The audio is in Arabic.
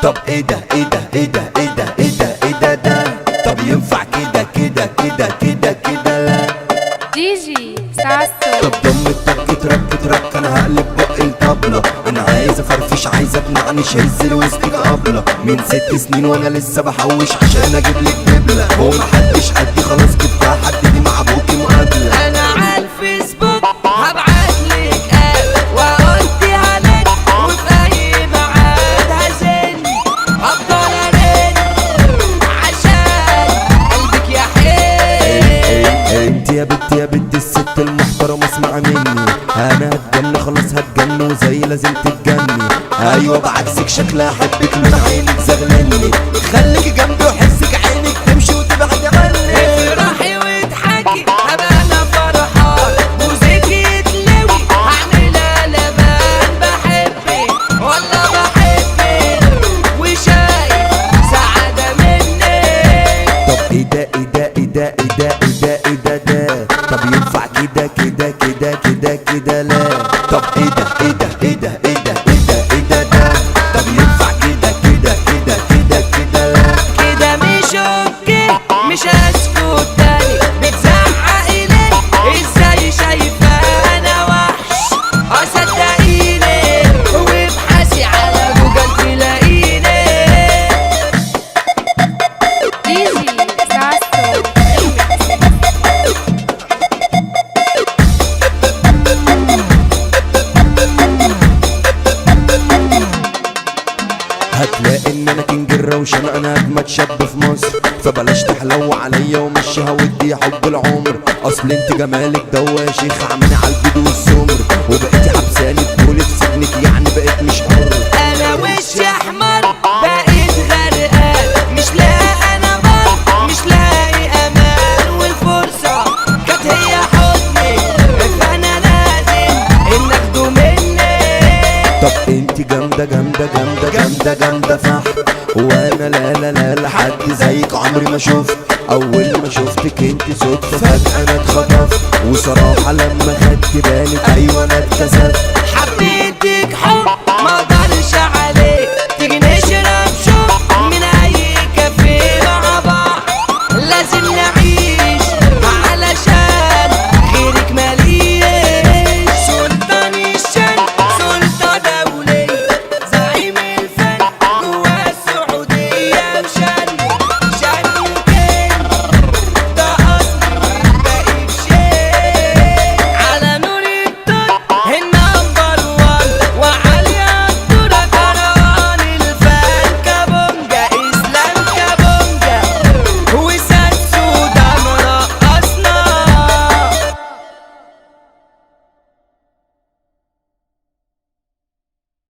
طب ايه ده ايه ده ايه ده ايه ده ايه ده ايه ده طب ينفع كده كده كده كده كده لا دي جي ساسو. طب دم التك ترك ترك انا هقلب بق الطبلة، انا عايز افرفش عايز اقنعنش هز الوسط قبلة من 6 سنين وانا لسه بحوش عشان اجيب لك دبلة، هو محدش قدي خلاص جبتها حد دي مع ابوكي مقابلة. انا على الفيسبوك هبعتلك وقلت عليك وفي اي ميعاد هزن افضل ارن عشان قلبك يا حلو. انت يا بنت يا بنت الست المحترمة اسمع مني، انا هتجن خلاص هتجن وزي لازم تتجني، ايوه بعكسك شكلها احبك من عينك زغلني، خليكي جنبي وحسك عينك تمشي وتبعد عني. افرحي واضحكي هبقى انا فرحان موزيكي يتلوي هعملها لبان بحبك والله بحبك وشايف سعادة منك. طب ايه ده ايه ده ايه ده ايه ده ايه ده ايه ده طب ينفع كده كده كده كده كده لا طب ايه ده ايه ده ايه ده ايه ده ايه ده ايه ده طب ينفع كده كده كده كده كده لا كده مش اوكي مش هسكت تاني بتزعقي ليه ازاي شايفة انا وحش صدقيني وابحثي على جوجل تلاقيني. دي جي ساسو. هتلاقي ان انا كينج الروشن انا اجمد شاب في مصر، فبلاش تحلو عليا ومشيها ودي حب العمر، اصل انت جمالك دوا يا شيخ عاملني على البيض والسمر، وبقيتي حبساني تقولي في سجنك يعني بقيت مش حر. انا وشي احمر بقيت غرقان مش لاقي انا بر مش لاقي امان والفرصة كانت هي حضني فانا لازم ان اخده مني. طب انت جامدة جامدة جامدة جامدة جامدة فح، وانا لا لا لا لا حد زيك عمري ما شفت، اول ما شفتك انت صدفة فجأة انا اتخطفت، وصراحة لما خدت بالك ايوه انا اتكسفت. حبيتك حب ما